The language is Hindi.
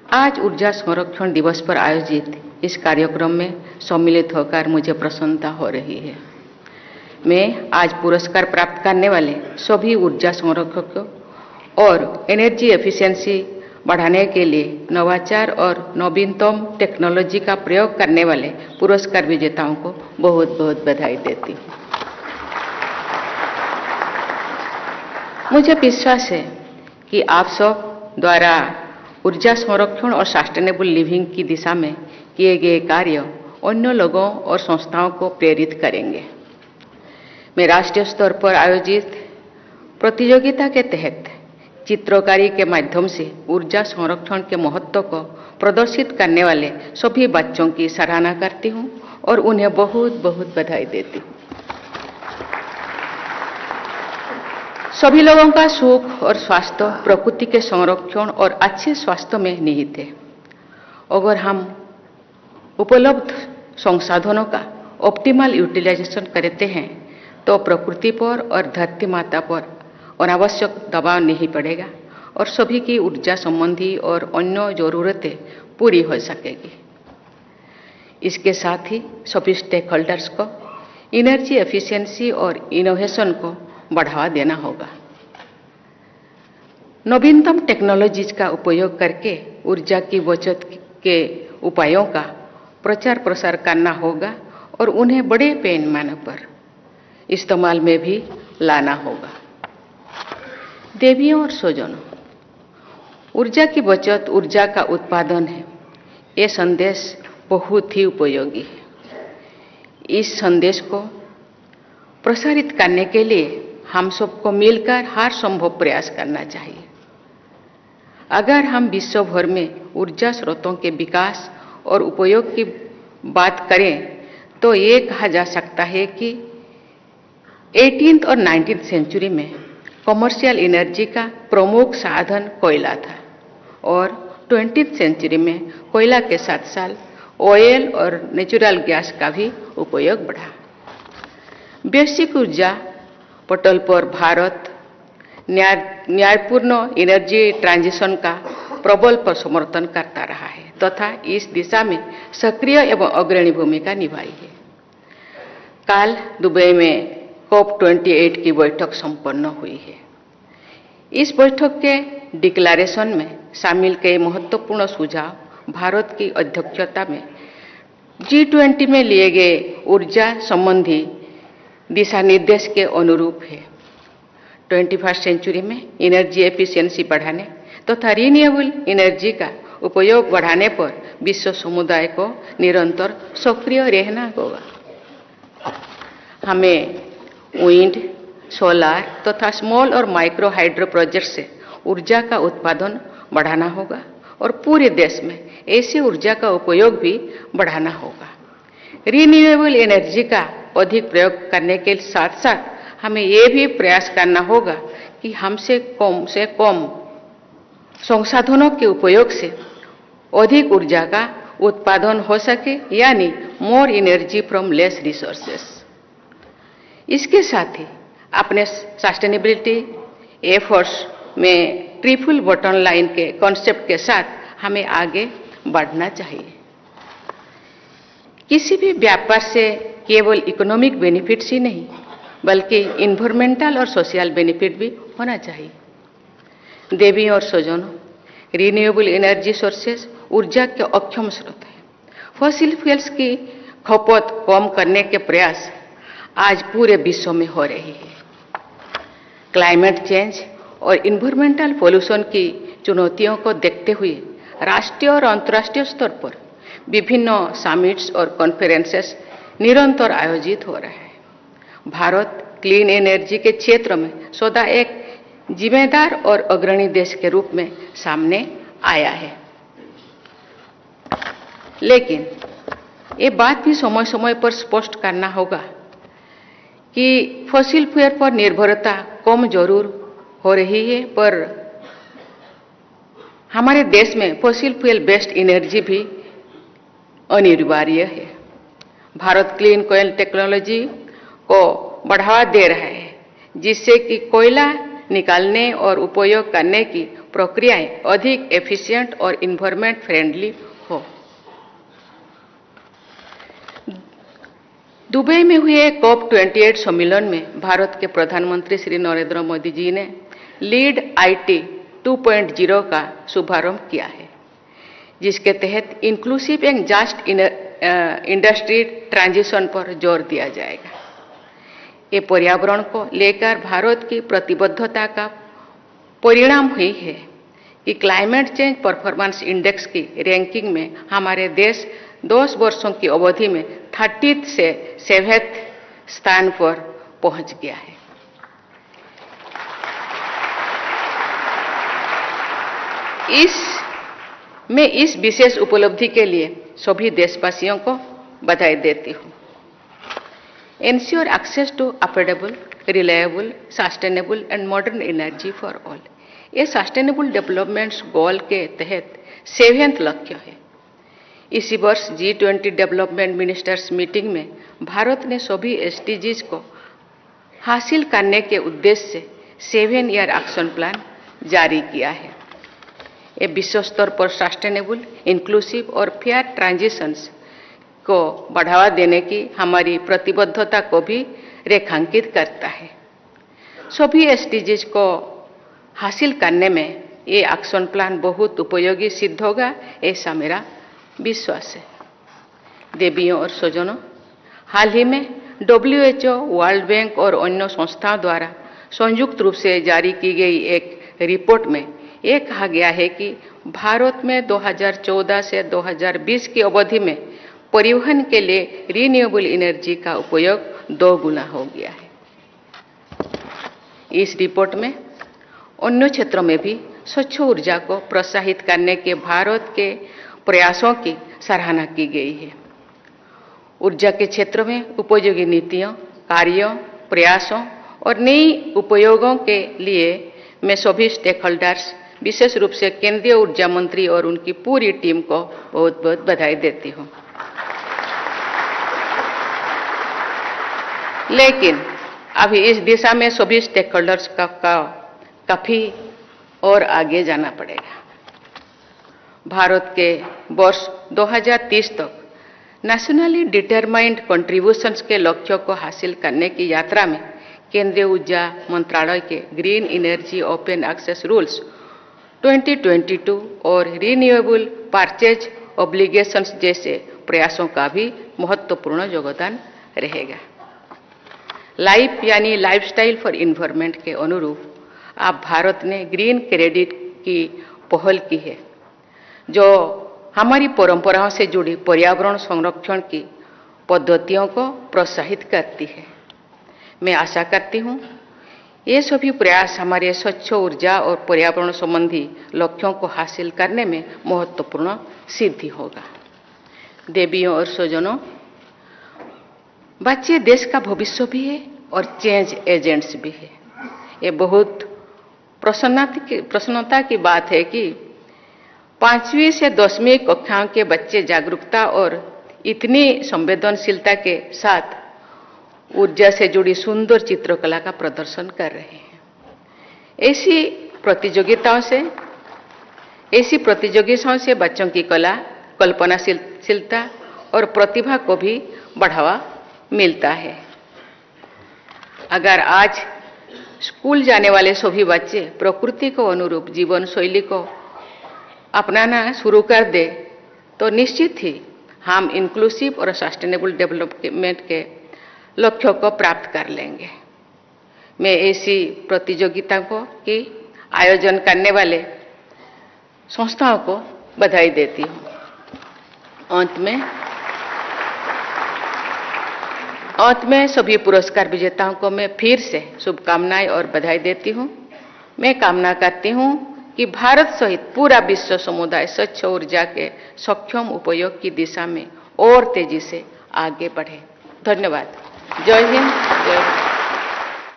आज ऊर्जा संरक्षण दिवस पर आयोजित इस कार्यक्रम में सम्मिलित होकर मुझे प्रसन्नता हो रही है। मैं आज पुरस्कार प्राप्त करने वाले सभी ऊर्जा संरक्षकों और एनर्जी एफिशिएंसी बढ़ाने के लिए नवाचार और नवीनतम टेक्नोलॉजी का प्रयोग करने वाले पुरस्कार विजेताओं को बहुत बहुत बधाई देती हूँ। मुझे विश्वास है कि आप सब द्वारा ऊर्जा संरक्षण और सस्टेनेबल लिविंग की दिशा में किए गए कार्य अन्य लोगों और संस्थाओं को प्रेरित करेंगे। मैं राष्ट्रीय स्तर पर आयोजित प्रतियोगिता के तहत चित्रकारी के माध्यम से ऊर्जा संरक्षण के महत्व को प्रदर्शित करने वाले सभी बच्चों की सराहना करती हूँ और उन्हें बहुत बहुत बधाई देती हूँ। सभी लोगों का सुख और स्वास्थ्य प्रकृति के संरक्षण और अच्छे स्वास्थ्य में निहित है। अगर हम उपलब्ध संसाधनों का ऑप्टिमल यूटिलाइजेशन करते हैं तो प्रकृति पर और धरती माता पर अनावश्यक दबाव नहीं पड़ेगा और सभी की ऊर्जा संबंधी और अन्य जरूरतें पूरी हो सकेगी। इसके साथ ही सभी स्टेक होल्डर्स को एनर्जी एफिशिएंसी और इनोवेशन को बढ़ावा देना होगा। नवीनतम टेक्नोलॉजीज का उपयोग करके ऊर्जा की बचत के उपायों का प्रचार प्रसार करना होगा और उन्हें बड़े पैमाने पर इस्तेमाल में भी लाना होगा। देवियों और स्वजनों, ऊर्जा की बचत ऊर्जा का उत्पादन है। ये संदेश बहुत ही उपयोगी है। इस संदेश को प्रसारित करने के लिए हम सबको मिलकर हर संभव प्रयास करना चाहिए। अगर हम विश्व भर में ऊर्जा स्रोतों के विकास और उपयोग की बात करें तो ये कहा जा सकता है कि 18th और 19th सेंचुरी में कमर्शियल एनर्जी का प्रमुख साधन कोयला था और 20th सेंचुरी में कोयला के साथ साथ ऑयल और नेचुरल गैस का भी उपयोग बढ़ा। वैश्विक ऊर्जा पटल पर भारत न्यायपूर्ण एनर्जी ट्रांजिशन का प्रबल पर समर्थन करता रहा है तथा इस दिशा में सक्रिय एवं अग्रणी भूमिका निभाई है। कल दुबई में COP28 की बैठक संपन्न हुई है। इस बैठक के डिक्लेरेशन में शामिल कई महत्वपूर्ण सुझाव भारत की अध्यक्षता में G20 में लिए गए ऊर्जा संबंधी दिशा निर्देश के अनुरूप है। 21st सेंचुरी में एनर्जी एफिशिएंसी बढ़ाने तथा रिन्यूएबल एनर्जी का उपयोग बढ़ाने पर विश्व समुदाय को निरंतर सक्रिय रहना होगा। हमें विंड, सोलर तथा स्मॉल और माइक्रो हाइड्रो प्रोजेक्ट से ऊर्जा का उत्पादन बढ़ाना होगा और पूरे देश में ऐसी ऊर्जा का उपयोग भी बढ़ाना होगा। रिन्यूएबल एनर्जी का अधिक प्रयोग करने के साथ साथ हमें ये भी प्रयास करना होगा कि हमसे कम संसाधनों के उपयोग से अधिक ऊर्जा का उत्पादन हो सके, यानी more energy from less resources. इसके साथ ही अपने सस्टेनेबिलिटी एफर्ट्स में ट्रिपल बॉटम लाइन के कॉन्सेप्ट के साथ हमें आगे बढ़ना चाहिए। किसी भी व्यापार से केवल इकोनॉमिक बेनिफिट्स ही नहीं बल्कि इन्वायरमेंटल और सोशल बेनिफिट भी होना चाहिए। देवी और स्वजनों, रिन्यूएबल एनर्जी सोर्सेस ऊर्जा के अक्षम स्रोत है। फॉसिल फ्यूल्स की खपत कम करने के प्रयास आज पूरे विश्व में हो रही है। क्लाइमेट चेंज और इन्वायरमेंटल पॉल्यूशन की चुनौतियों को देखते हुए राष्ट्रीय और अंतर्राष्ट्रीय स्तर पर विभिन्न समिट्स और कॉन्फ्रेंसेस निरंतर आयोजित हो रहे हैं। भारत क्लीन एनर्जी के क्षेत्र में सदा एक जिम्मेदार और अग्रणी देश के रूप में सामने आया है। लेकिन ये बात भी समय समय पर स्पष्ट करना होगा कि फॉसिल फ्यूल पर निर्भरता कम जरूर हो रही है, पर हमारे देश में फॉसिल फ्यूल बेस्ड एनर्जी भी अनिवार्य है। भारत क्लीन कोयल टेक्नोलॉजी को बढ़ावा दे रहा है, जिससे कि कोयला निकालने और उपयोग करने की प्रक्रियाएं अधिक एफिशिएंट और इन्वायरमेंट फ्रेंडली हो। दुबई में हुए COP28 सम्मेलन में भारत के प्रधानमंत्री श्री नरेंद्र मोदी जी ने लीड IT 2.0 का शुभारंभ किया है, जिसके तहत inclusive and just industry transition पर जोर दिया जाएगा। ये पर्यावरण को लेकर भारत की प्रतिबद्धता का परिणाम हुई है कि क्लाइमेट चेंज परफॉर्मेंस इंडेक्स की रैंकिंग में हमारे देश 10 वर्षों की अवधि में 30th से 7th स्थान पर पहुंच गया है। मैं इस विशेष उपलब्धि के लिए सभी देशवासियों को बधाई देती हूं। Ensure access to affordable, reliable, sustainable and modern energy for all। ये सस्टेनेबल डेवलपमेंट गोल के तहत 7th लक्ष्य है। इसी वर्ष G20 डेवलपमेंट मिनिस्टर्स मीटिंग में भारत ने सभी SDGs को हासिल करने के उद्देश्य से 7-year एक्शन प्लान जारी किया है। ये विश्व स्तर पर सस्टेनेबल, इंक्लूसिव और फेयर ट्रांजिशंस को बढ़ावा देने की हमारी प्रतिबद्धता को भी रेखांकित करता है। सभी SDGs को हासिल करने में ये एक्शन प्लान बहुत उपयोगी सिद्ध होगा, ऐसा मेरा विश्वास है। देवियों और स्वजनों, हाल ही में WHO, वर्ल्ड बैंक और अन्य संस्थाओं द्वारा संयुक्त रूप से जारी की गई एक रिपोर्ट में यह कहा गया है कि भारत में 2014 से 2020 की अवधि में परिवहन के लिए रिन्यूएबल एनर्जी का उपयोग 2 गुना हो गया है। इस रिपोर्ट में अन्य क्षेत्रों में भी स्वच्छ ऊर्जा को प्रोत्साहित करने के भारत के प्रयासों की सराहना की गई है। ऊर्जा के क्षेत्र में उपयोगी नीतियों, कार्यों, प्रयासों और नई उपयोगों के लिए मैं सभी स्टेक होल्डर्स, विशेष रूप से केंद्रीय ऊर्जा मंत्री और उनकी पूरी टीम को बहुत बहुत बधाई देती हूं। लेकिन अभी इस दिशा में सभी स्टेक होल्डर्स का काफी और आगे जाना पड़ेगा। भारत के वर्ष 2030 तक नेशनली डिटरमाइंड कंट्रीब्यूशंस के लक्ष्यों को हासिल करने की यात्रा में केंद्रीय ऊर्जा मंत्रालय के green energy open access rules 2022 और रिन्यूएबल परचेज ऑब्लिगेशंस जैसे प्रयासों का भी महत्वपूर्ण योगदान रहेगा। लाइफ यानी लाइफस्टाइल फॉर इन्वायरमेंट के अनुरूप अब भारत ने ग्रीन क्रेडिट की पहल की है, जो हमारी परंपराओं से जुड़ी पर्यावरण संरक्षण की पद्धतियों को प्रोत्साहित करती है। मैं आशा करती हूं ये सभी प्रयास हमारे स्वच्छ ऊर्जा और पर्यावरण संबंधी लक्ष्यों को हासिल करने में महत्वपूर्ण सिद्धि होगा। देवियों और स्वजनों, बच्चे देश का भविष्य भी है और चेंज एजेंट्स भी है। ये बहुत प्रसन्नता की बात है कि 5वीं से 10वीं कक्षाओं के बच्चे जागरूकता और इतनी संवेदनशीलता के साथ ऊर्जा से जुड़ी सुंदर चित्रकला का प्रदर्शन कर रहे हैं। ऐसी प्रतियोगिताओं से बच्चों की कला, कल्पनाशीलता और प्रतिभा को भी बढ़ावा मिलता है। अगर आज स्कूल जाने वाले सभी बच्चे प्रकृति को अनुरूप जीवन शैली को अपनाना शुरू कर दे तो निश्चित ही हम इंक्लूसिव और सस्टेनेबल डेवलपमेंट के लक्ष्यों को प्राप्त कर लेंगे। मैं ऐसी प्रतियोगिता को की आयोजन करने वाले संस्थाओं को बधाई देती हूं। अंत में सभी पुरस्कार विजेताओं को मैं फिर से शुभकामनाएं और बधाई देती हूं। मैं कामना करती हूं कि भारत सहित पूरा विश्व समुदाय स्वच्छ ऊर्जा के सक्षम उपयोग की दिशा में और तेजी से आगे बढ़े। धन्यवाद। जय हिंद, जय भारत।